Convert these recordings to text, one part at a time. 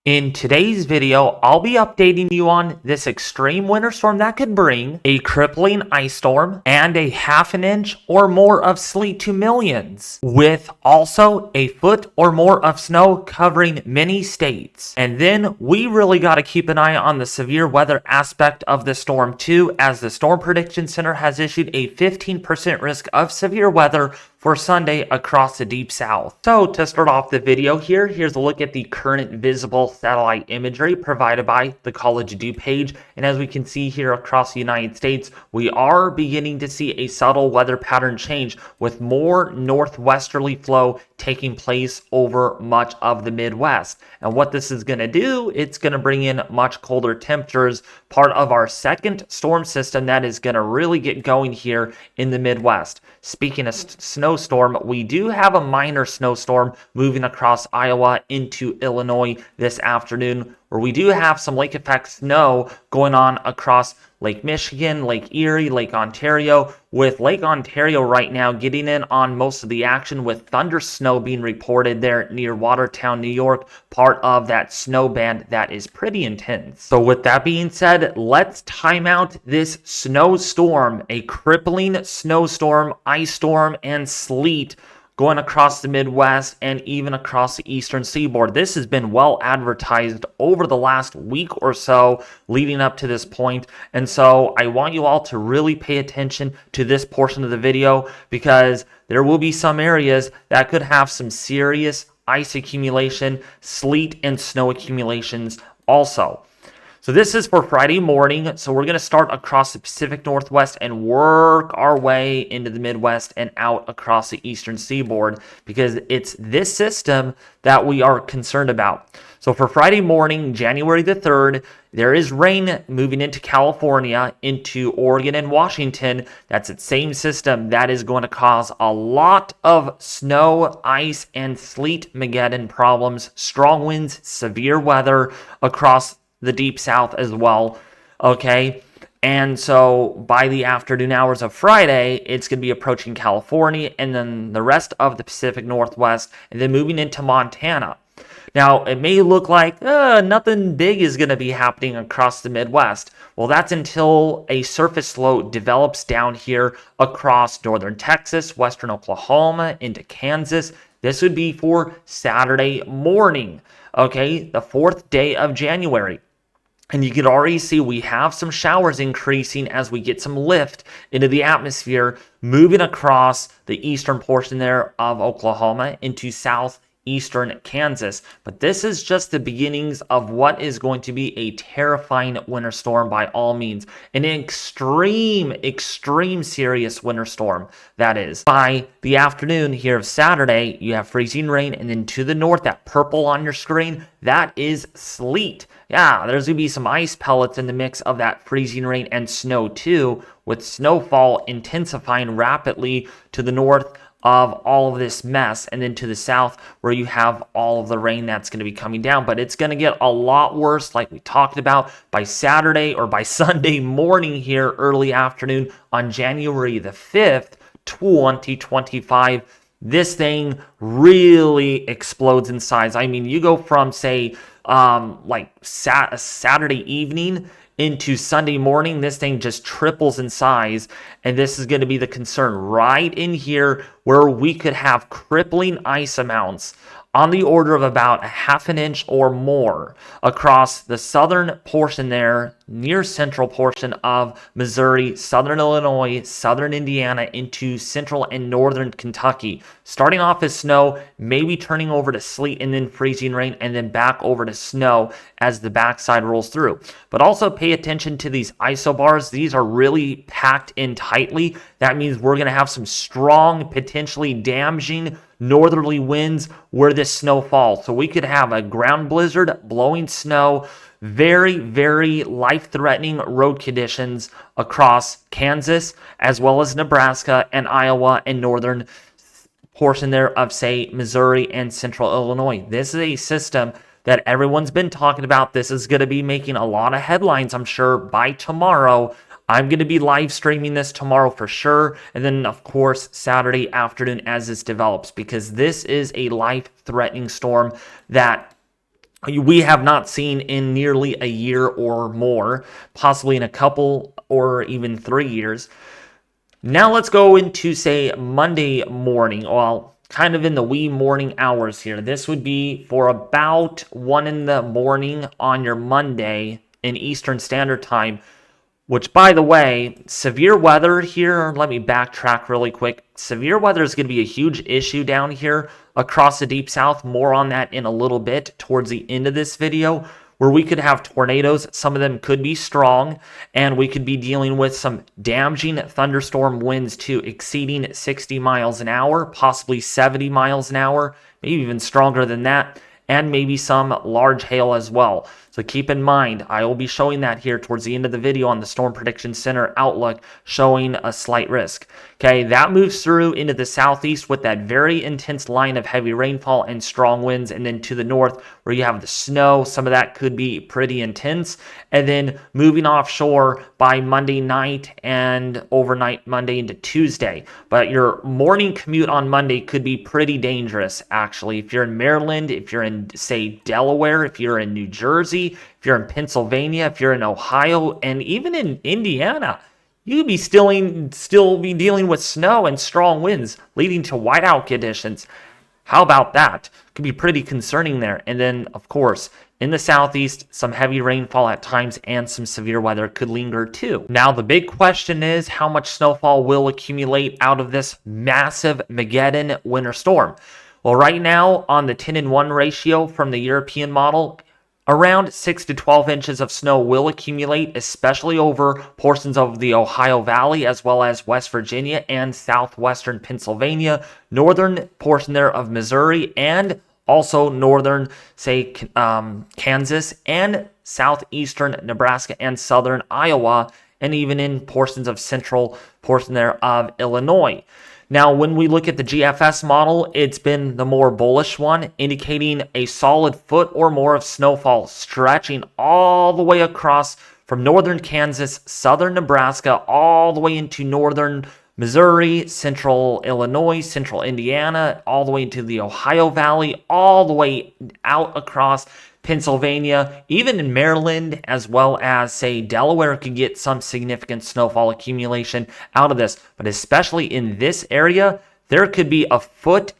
In today's video, I'll be updating you on this extreme winter storm that could bring a crippling ice storm and a half an inch or more of sleet to millions, with also a foot or more of snow covering many states. And then we really got to keep an eye on the severe weather aspect of the storm too, as the Storm Prediction Center has issued a 15% risk of severe weather for Sunday across the deep south. So to start off the video here's a look at the current visible satellite imagery provided by the College of Dew page. And as we can see here across the United States, we are beginning to see a subtle weather pattern change with more northwesterly flow taking place over much of the Midwest. And what this is going to do, it's going to bring in much colder temperatures, part of our second storm system that is going to really get going here in the Midwest. Speaking of snowstorm, we do have a minor snowstorm moving across Iowa into Illinois this afternoon, where we do have some lake effect snow going on across Lake Michigan, Lake Erie, Lake Ontario, with Lake Ontario right now getting in on most of the action, with thunder snow being reported there near Watertown, New York, part of that snow band that is pretty intense. So with that being said, let's time out this snowstorm, a crippling snowstorm, ice storm, and sleet going across the Midwest and even across the eastern seaboard. This has been well advertised over the last week or so leading up to this point. And so I want you all to really pay attention to this portion of the video, because there will be some areas that could have some serious ice accumulation, sleet and snow accumulations also. So this is for Friday morning. So we're going to start across the Pacific Northwest and work our way into the Midwest and out across the eastern seaboard, because it's this system that we are concerned about. So for Friday morning, January the 3rd, there is rain moving into California, into Oregon and Washington. That's the same system that is going to cause a lot of snow, ice, and sleet Mageddon problems, strong winds, severe weather across the deep south as well. Okay. And so by the afternoon hours of Friday, it's going to be approaching California and then the rest of the Pacific Northwest, and then moving into Montana. Now, it may look like nothing big is going to be happening across the Midwest. Well, that's until a surface low develops down here across northern Texas, western Oklahoma, into Kansas. This would be for Saturday morning, okay, the 4th day of January. And you can already see we have some showers increasing as we get some lift into the atmosphere, moving across the eastern portion there of Oklahoma into southeastern Kansas. But this is just the beginnings of what is going to be a terrifying winter storm by all means. An extreme serious winter storm, that is. By the afternoon here of Saturday, you have freezing rain, and then to the north, that purple on your screen, that is sleet. Yeah, there's going to be some ice pellets in the mix of that freezing rain and snow too, with snowfall intensifying rapidly to the north of all of this mess, and then to the south where you have all of the rain that's going to be coming down. But it's going to get a lot worse, like we talked about, by Saturday or by Sunday morning here, early afternoon on January the 5th, 2025. This thing really explodes in size. I mean, you go from, say, Saturday evening into Sunday morning, this thing just triples in size. And this is going to be the concern right in here, where we could have crippling ice amounts on the order of about a half an inch or more across the southern portion there, near central portion of Missouri, southern Illinois, southern Indiana, into central and northern Kentucky. Starting off as snow, maybe turning over to sleet and then freezing rain, and then back over to snow as the backside rolls through. But also pay attention to these isobars. These are really packed in tightly. That means we're going to have some strong, potentially damaging northerly winds where this snow falls. So we could have a ground blizzard, blowing snow, very life-threatening road conditions across Kansas, as well as Nebraska and Iowa and northern portion there of, say, Missouri and central Illinois. This is a system that everyone's been talking about. This is going to be making a lot of headlines, I'm sure, by tomorrow. I'm going to be live streaming this tomorrow for sure. And then, of course, Saturday afternoon as this develops, because this is a life-threatening storm that we have not seen in nearly a year or more, possibly in a couple or even 3 years. Now let's go into, say, Monday morning. Well, kind of in the wee morning hours here. This would be for about 1 in the morning on your Monday in Eastern Standard Time. Which, by the way, severe weather here, let me backtrack really quick. Severe weather is going to be a huge issue down here across the Deep South. More on that in a little bit towards the end of this video, where we could have tornadoes. Some of them could be strong, and we could be dealing with some damaging thunderstorm winds too, exceeding 60 miles an hour, possibly 70 miles an hour, maybe even stronger than that, and maybe some large hail as well. So keep in mind, I will be showing that here towards the end of the video on the Storm Prediction Center Outlook, showing a slight risk. Okay, that moves through into the southeast with that very intense line of heavy rainfall and strong winds, and then to the north where you have the snow, some of that could be pretty intense, and then moving offshore by Monday night and overnight Monday into Tuesday. But your morning commute on Monday could be pretty dangerous, actually. If you're in Maryland, if you're in, say, Delaware, if you're in New Jersey, if you're in Pennsylvania, if you're in Ohio, and even in Indiana, you could be still be dealing with snow and strong winds, leading to whiteout conditions. How about that? Could be pretty concerning there. And then, of course, in the southeast, some heavy rainfall at times and some severe weather could linger too. Now, the big question is how much snowfall will accumulate out of this massive Mageddon winter storm? Well, right now, on the 10-1 ratio from the European model, around 6 to 12 inches of snow will accumulate, especially over portions of the Ohio Valley, as well as West Virginia and southwestern Pennsylvania, northern portion there of Missouri, and also northern, say, Kansas, and southeastern Nebraska and southern Iowa, and even in portions of central portion there of Illinois. Now, when we look at the GFS model, it's been the more bullish one, indicating a solid foot or more of snowfall stretching all the way across from northern Kansas, southern Nebraska, all the way into northern Missouri, central Illinois, central Indiana, all the way into the Ohio Valley, all the way out across Pennsylvania, even in Maryland, as well as, say, Delaware could get some significant snowfall accumulation out of this. But especially in this area, there could be 1.5 foot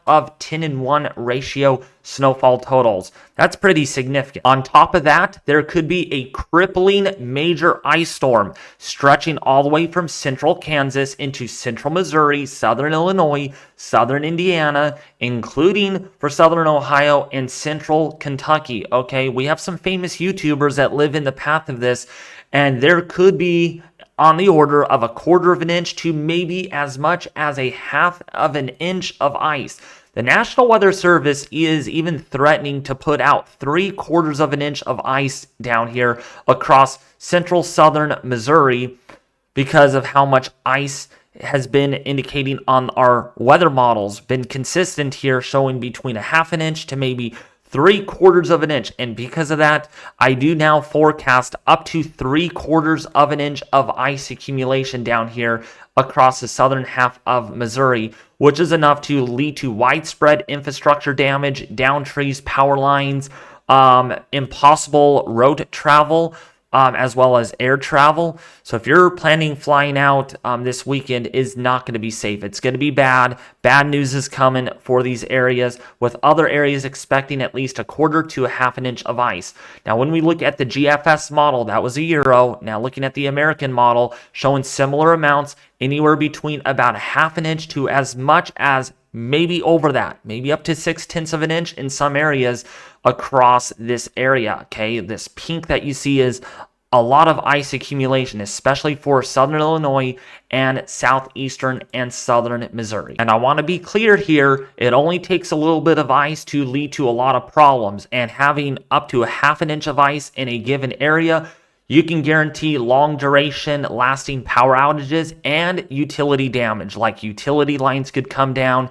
of 10-1 ratio snowfall totals. That's pretty significant. On top of that, there could be a crippling major ice storm stretching all the way from central Kansas into central Missouri, southern Illinois, southern Indiana, including for southern Ohio and central Kentucky. Okay, we have some famous YouTubers that live in the path of this, and there could be on the order of 1/4 of an inch to maybe as much as 1/2 of an inch of ice. The National Weather Service is even threatening to put out 3/4 of an inch of ice down here across central southern Missouri because of how much ice has been indicating on our weather models. Been consistent here, showing between 1/2 an inch to maybe 3/4 of an inch, and because of that, I do now forecast up to 3/4 of an inch of ice accumulation down here across the southern half of Missouri, which is enough to lead to widespread infrastructure damage, down trees, power lines, impossible road travel, as well as air travel. So if you're planning flying out this weekend, is not going to be safe. It's going to be bad. Bad news is coming for these areas, with other areas expecting at least 1/4 to 1/2 an inch of ice. Now, when we look at the GFS model, that was a euro. Now looking at the American model, showing similar amounts, anywhere between about 1/2 an inch to as much as maybe over that, maybe up to 6/10 of an inch in some areas across this area. Okay, this pink that you see is a lot of ice accumulation, especially for southern Illinois and southeastern and southern Missouri. And I want to be clear here, it only takes a little bit of ice to lead to a lot of problems, and having up to 1/2 an inch of ice in a given area, you can guarantee long duration lasting power outages and utility damage, like utility lines could come down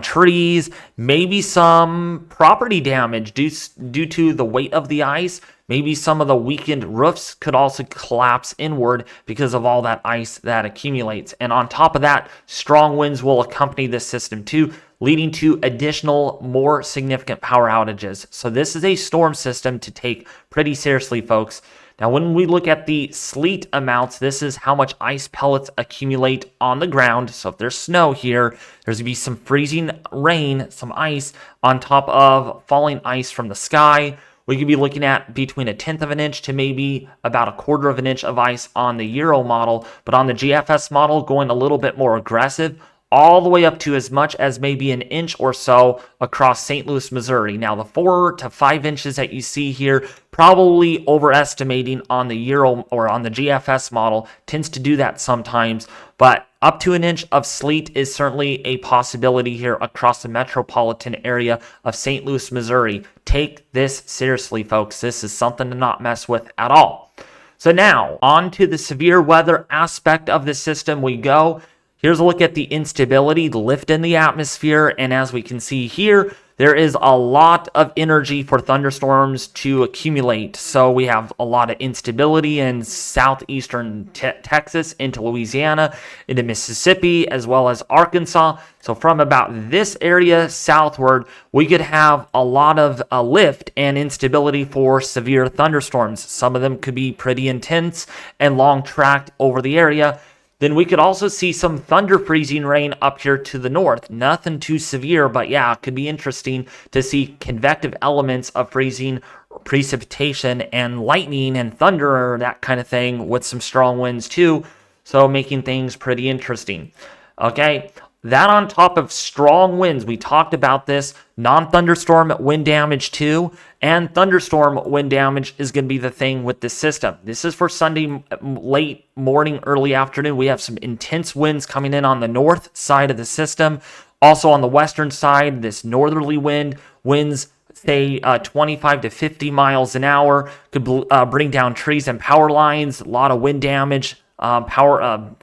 trees, maybe some property damage due to the weight of the ice. Maybe some of the weakened roofs could also collapse inward because of all that ice that accumulates. And on top of that, strong winds will accompany this system too, leading to additional, more significant power outages. So this is a storm system to take pretty seriously, folks. Now, when we look at the sleet amounts, this is how much ice pellets accumulate on the ground. So if there's snow here, there's going to be some freezing rain, some ice on top of falling ice from the sky. We could be looking at between 1/10 of an inch to maybe about 1/4 of an inch of ice on the Euro model, but on the GFS model, going a little bit more aggressive, all the way up to as much as maybe an inch or so across St. Louis, Missouri. Now, the 4 to 5 inches that you see here, probably overestimating on the Euro or on the GFS model, tends to do that sometimes, but up to an inch of sleet is certainly a possibility here across the metropolitan area of St. Louis, Missouri. Take this seriously, folks. This is something to not mess with at all. So now, on to the severe weather aspect of the system we go. Here's a look at the instability, the lift in the atmosphere, and as we can see here, there is a lot of energy for thunderstorms to accumulate. So we have a lot of instability in southeastern Texas into Louisiana, into Mississippi, as well as Arkansas. So from about this area southward, we could have a lot of lift and instability for severe thunderstorms. Some of them could be pretty intense and long tracked over the area. Then we could also see some thunder freezing rain up here to the north. Nothing too severe, but yeah, it could be interesting to see convective elements of freezing, precipitation, and lightning and thunder, that kind of thing, with some strong winds too. So making things pretty interesting. Okay, that on top of strong winds, we talked about this, non-thunderstorm wind damage too, and thunderstorm wind damage is going to be the thing with this system. This is for Sunday late morning, early afternoon. We have some intense winds coming in on the north side of the system. Also on the western side, this northerly winds say 25 to 50 miles an hour, could bring down trees and power lines, a lot of wind damage,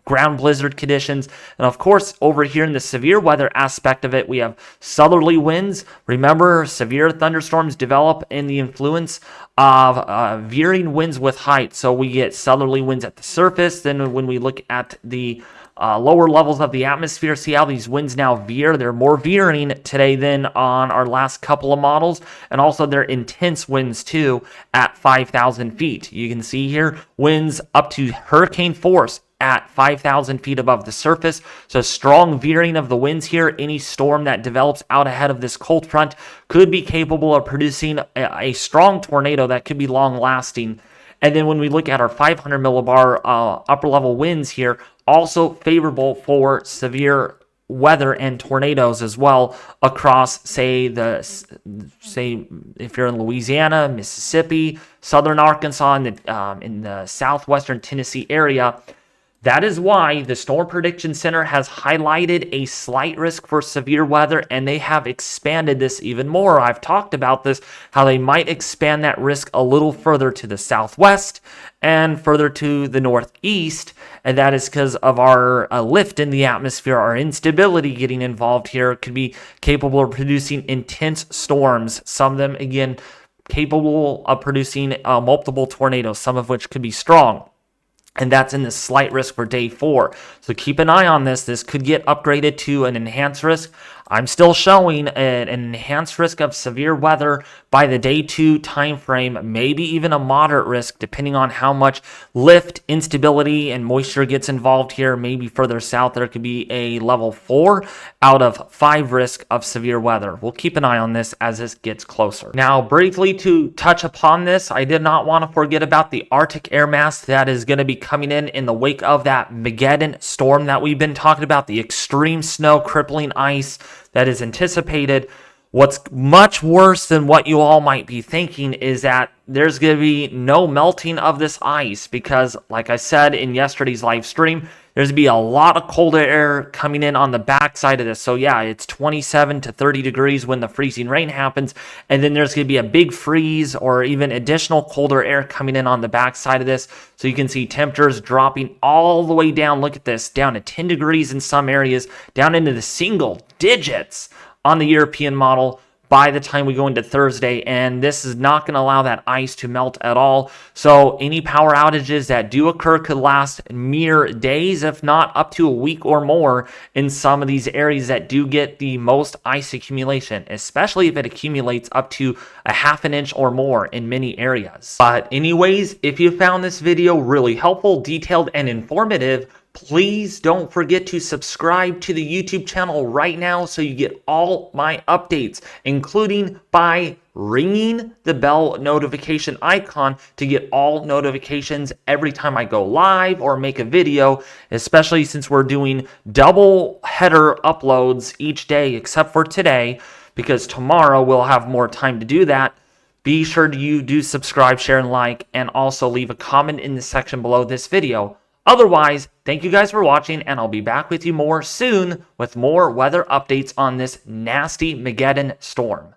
ground blizzard conditions. And of course, over here in the severe weather aspect of it, we have southerly winds. Remember, severe thunderstorms develop in the influence of veering winds with height. So we get southerly winds at the surface. Then when we look at the lower levels of the atmosphere, see how these winds now veer. They're more veering today than on our last couple of models, and also they're intense winds too at 5,000 feet. You can see here winds up to hurricane force at 5,000 feet above the surface. So strong veering of the winds here. Any storm that develops out ahead of this cold front could be capable of producing a strong tornado that could be long lasting. And then when we look at our 500 millibar upper level winds here, also favorable for severe weather and tornadoes as well across, say if you're in Louisiana, Mississippi, southern Arkansas, in the southwestern Tennessee area. That is why the Storm Prediction Center has highlighted a slight risk for severe weather, and they have expanded this even more. I've talked about this, how they might expand that risk a little further to the southwest and further to the northeast, and that is because of our lift in the atmosphere, our instability getting involved here could be capable of producing intense storms. Some of them, again, capable of producing multiple tornadoes, some of which could be strong. And that's in the slight risk for day 4. So keep an eye on this. This could get upgraded to an enhanced risk. I'm still showing an enhanced risk of severe weather by the day 2 time frame, maybe even a moderate risk, depending on how much lift, instability, and moisture gets involved here. Maybe further south, there could be a level 4 out of 5 risk of severe weather. We'll keep an eye on this as this gets closer. Now, briefly to touch upon this, I did not want to forget about the Arctic air mass that is going to be coming in the wake of that Mageddon storm that we've been talking about, the extreme snow, crippling ice that is anticipated. What's much worse than what you all might be thinking is that there's going to be no melting of this ice because, like I said in yesterday's live stream, there's going to be a lot of cold air coming in on the backside of this. So yeah, it's 27 to 30 degrees when the freezing rain happens, and then there's going to be a big freeze or even additional colder air coming in on the backside of this. So you can see temperatures dropping all the way down. Look at this, down to 10 degrees in some areas, down into the single digits on the European model. by the time we go into Thursday, and this is not going to allow that ice to melt at all. So any power outages that do occur could last mere days, if not up to a week or more in some of these areas that do get the most ice accumulation, especially if it accumulates up to a half an inch or more in many areas. But anyways, if you found this video really helpful, detailed, and informative, please don't forget to subscribe to the YouTube channel right now so you get all my updates, including by ringing the bell notification icon to get all notifications every time I go live or make a video, especially since we're doing double header uploads each day except for today, because tomorrow we'll have more time to do that. Be sure you do subscribe, share, and like, and also leave a comment in the section below this video. Otherwise, thank you guys for watching, and I'll be back with you more soon with more weather updates on this nasty Mageddon storm.